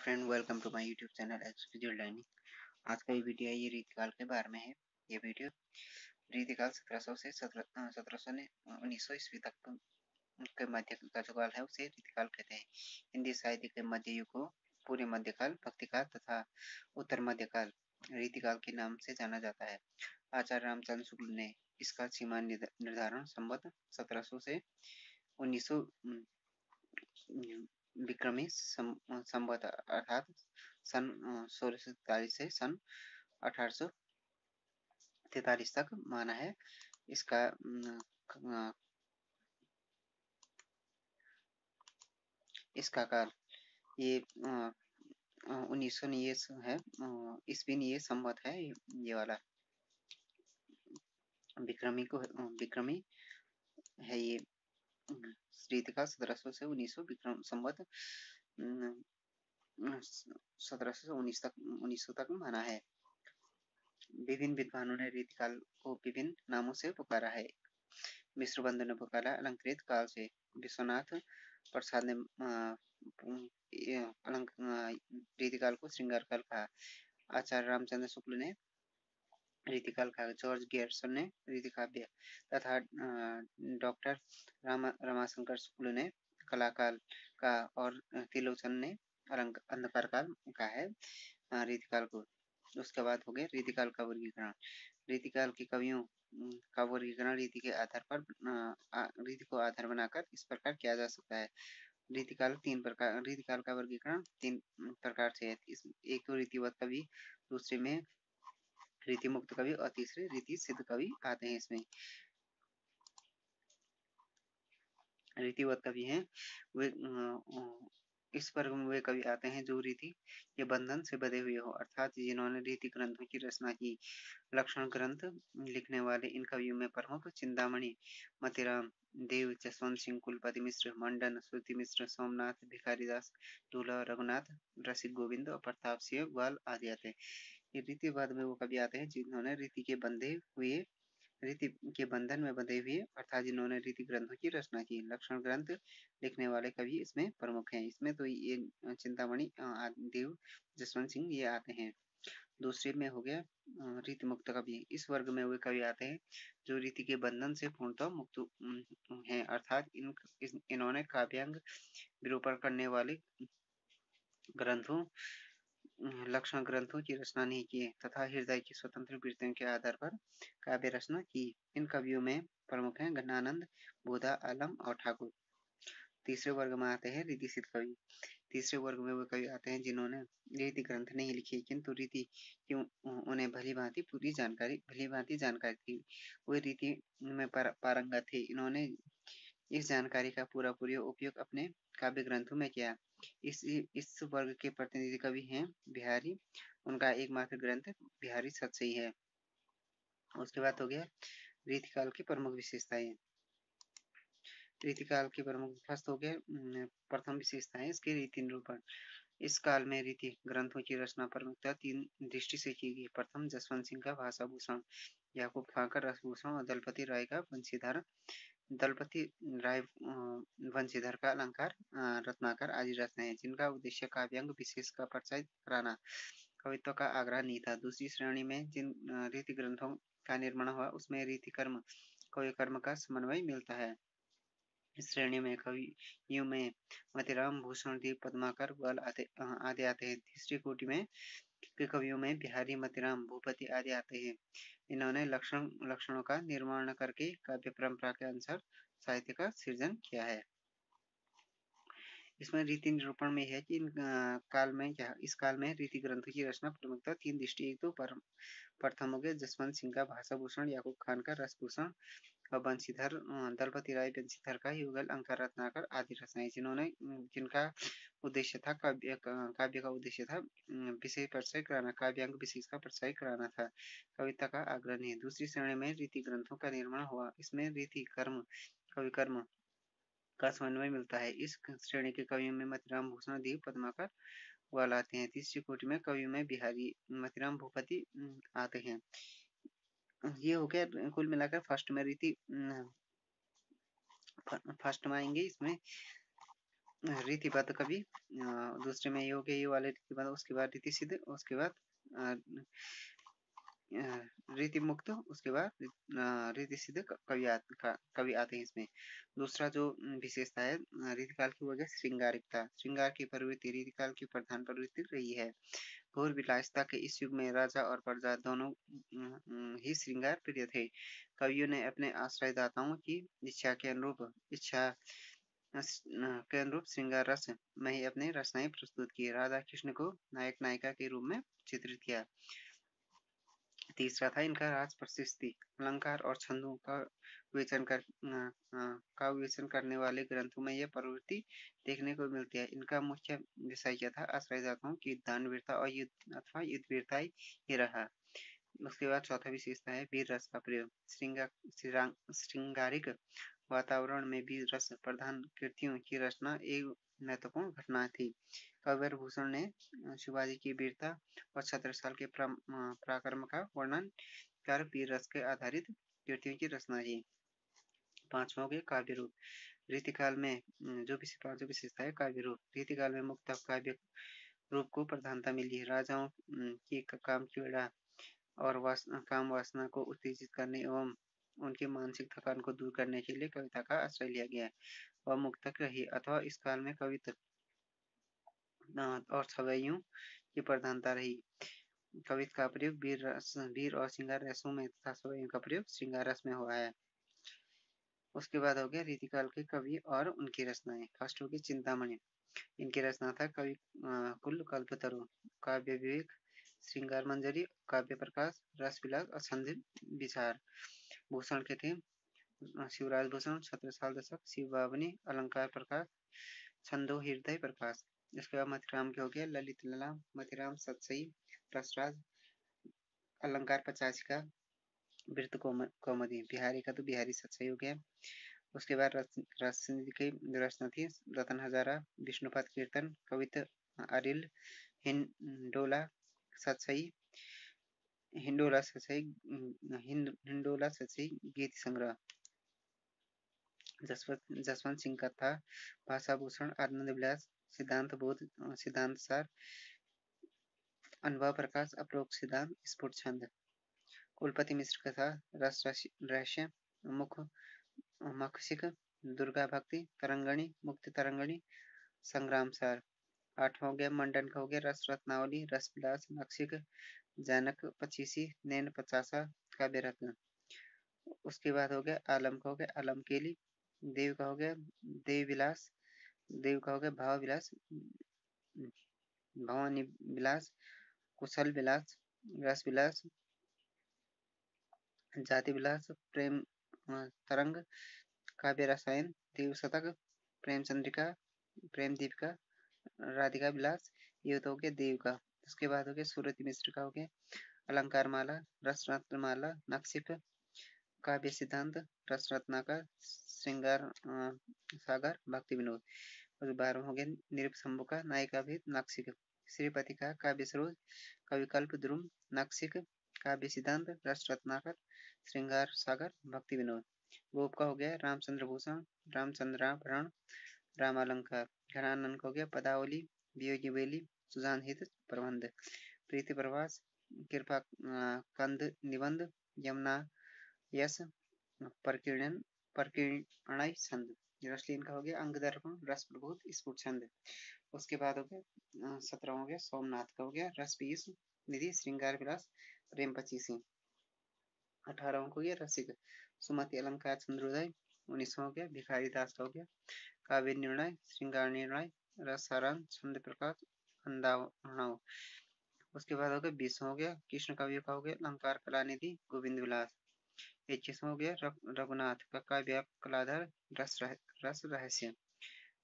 Friend, welcome to my YouTube channel exclusive learning. आज का ये वीडियो है, ये रीतिकाल के बारे में है। ये वीडियो रीतिकाल 1700 से 1700 ने 1900 ईस्वी तक के मध्य का जो काल है उसे रीतिकाल कहते हैं। हिंदी साहित्य के मध्य युग को पूर्व मध्यकाल, भक्तिकाल तथा उत्तर मध्यकाल रीतिकाल के नाम से जाना जाता है। आचार्य रामचंद्र शुक्ल ने इसका सीमा निर्धारण संवत 1700 से 1900 विक्रमी संवत अर्थात सन 1643 से सन 1843 तक माना है। इसका इसका काल ये 1900 ये है, ईस्वी ये संवत है। ये वाला विक्रमी है। ये रीतिकाल 1700 से 1900 विक्रम संवत 1700 से 1900 तक माना है। विभिन्न विद्वानों ने रीतिकाल को विभिन्न नामों से पुकारा है। मिश्र बंधु ने पुकारा अलंकृत काल से। विश्वनाथ प्रसाद ने रीतिकाल को श्रृंगार काल कहा। आचार्य रामचंद्र शुक्ल ने रीतिकाल कहा। जॉर्ज गेर्सन ने रीतिकाव्य तथा डॉक्टर रमाशंकर शुक्ल ने कलाकाल का और त्रिलोचन ने अंधकार काल का है रीतिकाल को। उसके बाद हो गया रीतिकाल का वर्गीकरण। रीतिकाल के कवियों का वर्गीकरण रीति के आधार पर रीति को आधार बनाकर इस प्रकार किया जा सकता है। रीतिकाल का वर्गीकरण तीन प्रकार से है। एक तो रीतिवत कवि, दूसरे में रीति मुक्त कवि और तीसरे रीति सिद्ध कवि आते हैं। इसमें रीतिवत कवि हैं वे इस वर्ग में वे कवि आते हैं जो रीति के बंधन से बधे हुए हो, अर्थात जिन्होंने रीति ग्रंथों की रचना की। लक्षण ग्रंथ लिखने वाले इन कवियों में प्रमुख चिंतामणि, मतिराम, देव, जसवंत सिंह, कुलपति मिश्र, मंडन, श्रुति मिश्र, सोमनाथ, भिखारीदास, दूल्हा, रघुनाथ, रसिक गोविंद और प्रताप सिंह ग्वाल आदि आते हैं। ये रीतिवाद में वो कवि आते हैं जिन्होंने रीति के बंधन में बंधे हुए अर्थात जिन्होंने रीति ग्रंथों की रचना की। लक्षण ग्रंथ लिखने वाले कवि इसमें प्रमुख हैं। इसमें तो ये चिंतामणि, देव, जसवंत सिंह ये आते हैं। दूसरे में हो गया रीति मुक्त कवि। इस वर्ग में वे कवि आते हैं जो रीति के बंधन से पूर्णतः मुक्त हैं, अर्थात इन्होंने काव्यांग विरूपण करने वाले ग्रंथों लक्षण ग्रंथों की रचना नहीं की तथा हृदय की स्वतंत्र वृत्तियों के आधार पर काव्य रचना की। इन कवियों में प्रमुख हैं गणानंद, बोधा, आलम और ठाकुर। तीसरे वर्ग में आते हैं रीति सिद्ध कवि। तीसरे वर्ग में वो कवि आते हैं जिन्होंने रीति ग्रंथ नहीं लिखे किंतु रीति की उन्हें भली भांति जानकारी थी। वे रीति में पारंगत थे। इन्होंने इस जानकारी का पूरा उपयोग अपने काव्य ग्रंथों में किया। इस वर्ग के प्रतिनिधि कवि हैं बिहारी। उनका एकमात्र ग्रंथ बिहारी सतसई है। उसके बाद हो गया रीतिकाल की प्रमुख विशेषताएं। रीतिकाल की प्रमुख फर्स्ट हो गया प्रथम विशेषताएं इसके रीति निरूपण। इस काल में रीति ग्रंथों की रचना प्रमुखता तीन दृष्टि से की गई। प्रथम जसवंत सिंह का भाषा भूषण, याकूब खां का रसभूषण और दलपति राय का वंशीधर का अलंकार रत्नाकर आदि रचनाएं जिनका उद्देश्य काव्यांग विशेष का परिचय कराना, कवित्व का आग्रह नहीं था। दूसरी श्रेणी में जिन रीति ग्रंथों का निर्माण हुआ उसमें रीति कर्म काव्य कर्म का समन्वय मिलता है। इस श्रेणी में कवियों में मतिराम, भूषण, दीप, पद्माकर, ग्वाल आदि आते हैं। तीसरी कोटि में के कवियों में बिहारी, मतिराम, भूपति आदि आते हैं। इन्होंने लक्षणों का निर्माण करके काव्य परंपरा के अनुसार साहित्य का सृजन किया है। इसमें रीति निरूपण में है कि इस काल में रीति ग्रंथों की रचना प्रमुखता तीन दृष्टि। एक तो प्रथम हो गया जसवंत सिंह का भाषा भूषण, याकूब खान का रसभूषण और बंशीधर दलपति राय बंशीधर का युगल, अंकार रत्नाकर आदि रचनाएं जिनका उद्देश्य था काव्य का उद्देश्य था विषय परिचय कराना, काव्यांग विशेष का परिचय कराना था, कविता का आग्रह नहीं। दूसरी श्रेणी में रीति ग्रंथों का निर्माण हुआ। इसमें रीति कर्म कवि कर्म का समन्वय मिलता है। इस श्रेणी के कवियों में मतिराम, भूषण, देव, पद्माकर ग्वाल आते हैं। तीसरी कोटि में कवियों में बिहारी, मतिराम, भूपति आते हैं। ये हो गया कुल मिलाकर फर्स्ट में रीति फर्स्ट में आएंगे। इसमें रीतिबद्ध कवि, दूसरे में ये हो गया ये वाले रीतिबद्ध, उसके बाद रीति सिद्ध, उसके बाद रीति मुक्त, उसके बाद रीति सिद्ध कवि आते हैं इसमें। दूसरा जो विशेषता है रीतिकाल की, वजह श्रृंगारिकता, श्रृंगार की प्रवृत्ति रीतिकाल की प्रधान प्रवृत्ति रही है। घोर विलासिता के इस युग में राजा और प्रजा दोनों ही श्रृंगार प्रिय थे। कवियों ने अपने आश्रयदाताओं की इच्छा के अनुरूप श्रृंगार रस में ही अपने रचनाएं प्रस्तुत की। राधा कृष्ण को नायक नायिका के रूप में चित्रित किया। तीसरा था इनका राज प्रशस्ति, अलंकार और छंदों का विवेचन करने वाले ग्रंथों में यह प्रवृत्ति देखने को मिलती है। इनका मुख्य विषय क्या था? आश्रयदाताओं की दानवीरता और युद्ध अथवा युद्धवीरता ही रहा। उसके बाद चौथा विशेषता है वीर रस का प्रयोग, श्रृंगारिक वातावरण में वीर रस प्रधान कृतियों की रचना एक महत्वपूर्ण घटना थी। कविवर भूषण ने शिवाजी की वीरता और छत्रसाल के पराक्रम का वर्णन कर वीर रस के आधारित कृतियों की रचना की। पांचवा हो गया काव्य रूप। रीतिकाल में जो विशेषता है काव्य रूप, रीतिकाल में मुक्त काव्य रूप को प्रधानता मिली। राजाओं की काम क्रीड़ा और काम वासना को उत्तेजित करने एवं उनकी मानसिक थकान को दूर करने के लिए कविता का आश्रय लिया गया। वह मुक्तक रही अथवा इस काल में कविता और छवैयों की प्रधानता रही। कविता का प्रयोग वीर और श्रृंगार रसों में तथा छवैयों का प्रयोग श्रृंगार रस में हुआ है। उसके बाद हो गया रीतिकाल के कवि और उनकी रचनाएं। फर्स्ट हो गई चिंतामणि, इनकी रचना था कवि कुल कल्पतरु, काव्य विवेक, श्रृंगार मंजरी, काव्य प्रकाश, रस विलास और छंद विचार। भूषण के थे शिवराज भूषण, छत्रसाल दशक, शिव बावनी, अलंकार प्रकाश, छंदो हृदय प्रकाश। इसके बाद मथिराम के हो गया ललित लला, मथिराम सतसई, रसराज, अलंकार 85 का, वृत्त कौमुदी, बिहारी का तो बिहारी सतसई हो गया। उसके बाद रसनिधि की रचना थी रतन हजारा, विष्णुपद कीर्तन, कविता अरिल, हिंडोला सतसई, हिंडोला सतसई गीत संग्रह। जसवंत सिंह का था भाषा भूषण, आनंद विलास, सिद्धांत बोध, सिद्धांत सार, अनुभव प्रकाश, अपरोक्ष सिद्धांत, स्फुट छंद। कुलपति मिश्र का था रस रहस्य, मखशिक, दुर्गा भक्ति, तरंगणी, मुक्ति तरंगणी, संग्राम सार। आठवां हो गया मंडन का हो गया रस रत्नावली, रस विलास, नक्षिक, जानक पचीसी, नैन पचासा, काव्य रत्न। उसके बाद हो गया आलम का हो गया आलम केली, देव का हो गया देव विलास, देव का हो गया भाव विलास, भवानी विलास, कुशल विलास, रस विलास, जाति विलास, प्रेम तरंग, काव्य रसायन, देव शतक, प्रेम चंद्रिका, प्रेम दीपिका, राधिका विलास। ये तो हो गया देव का। उसके बाद हो गया सूरती मिश्र का हो गया अलंकार माला, रस रत्न माला, नक्षिप, काव्य सिद्धांत, रस रत्नाकर, श्रृंगार सागर, भक्ति विनोद। और 12वां हो गया निरुपशंभु का नायिका भेद, नक्षिक, श्रीपति का काव्य सरोज, कविकल्प, द्रुम, नक्षिक, काव्य सिद्धांत, रस रत्नाकर, श्रृंगार सागर, भक्ति विनोद। गोप का हो गया रामचंद्र भूषण, रामचंद्राभरण, रामालंकार। घरानंद का हो गया पदावली, वियोगी बेली, सुजान हित प्रबंध, प्रीति प्रवास, कृपा कंद निबंध, यमुना यश, परकीर्णन परकीर्णय छंद। रसलीन का हो गया अंग दर्पण, रस प्रबोध, स्फुट छंद। उसके बाद हो गया 17वां हो गया सोमनाथ का हो गया रस पीस निधि, श्रृंगार विलास, प्रेम पचीसी। 18वां हो गया रसिक, सुमति अलंकार चंद्रोदय। 19वां हो गया भिखारी दास का हो गया काव्य निर्णय, श्रृंगार निर्णय, रस सारांश, छंद प्रकाश, अंदाव। उसके बाद हो गया 20वां हो गया कृष्ण कवियों का हो गया अलंकार कलानिधि, गोविंद विलास। 21वां हो गया रघुनाथ का काव्य कलाधर, रस रहस्य।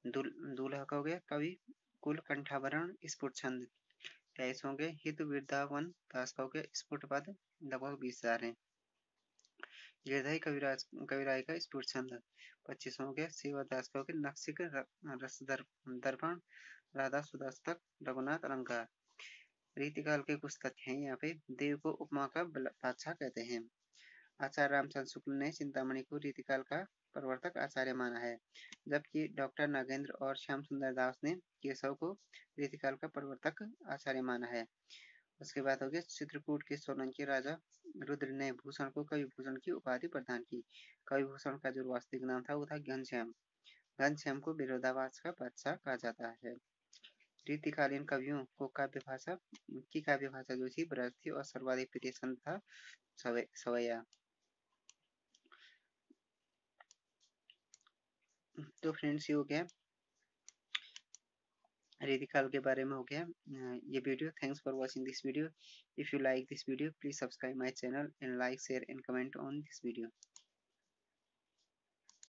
दूल्हा का हो गया कवि कुल कंठाभरण, स्फुट छंद। 23वां हो गया हित वृंदावन दास का हो गया स्फुट पद, लगभग 20,000 है। गिरधारी कविराय का स्फुट छंद। 25वां हो गया सेवादास का हो गया नक्षिक, रस दर्पण, राधा सुदास्तक, रघुनाथ अलंकार। रीतिकाल के कुछ तथ्य हैं यहाँ पे। देव को उपमा का बादशाह कहते हैं। आचार्य रामचंद्र शुक्ल ने चिंतामणि को रीतिकाल का प्रवर्तक आचार्य माना है, जबकि डॉक्टर नागेंद्र और श्याम सुंदर दास ने केशव को रीतिकाल का प्रवर्तक आचार्य माना है। उसके बाद हो गया चित्रकूट के सोलंकी राजा रुद्र ने भूषण को कवि भूषण की उपाधि प्रदान की। कवि भूषण का जो वास्तविक नाम था वो था घनश्याम। घनश्याम को विरोधाभास का बादशाह कहा जाता है। रीतिकालीन कवियों को काव्य भाषा जो थी ब्रज थी और सर्वाधिक प्रिय संत था सवैया। तो फ्रेंड्स ये हो गया रीतिकाल के बारे में हो गया ये video. Thanks for watching this video. If you like this video please subscribe my channel and like share and comment on this video.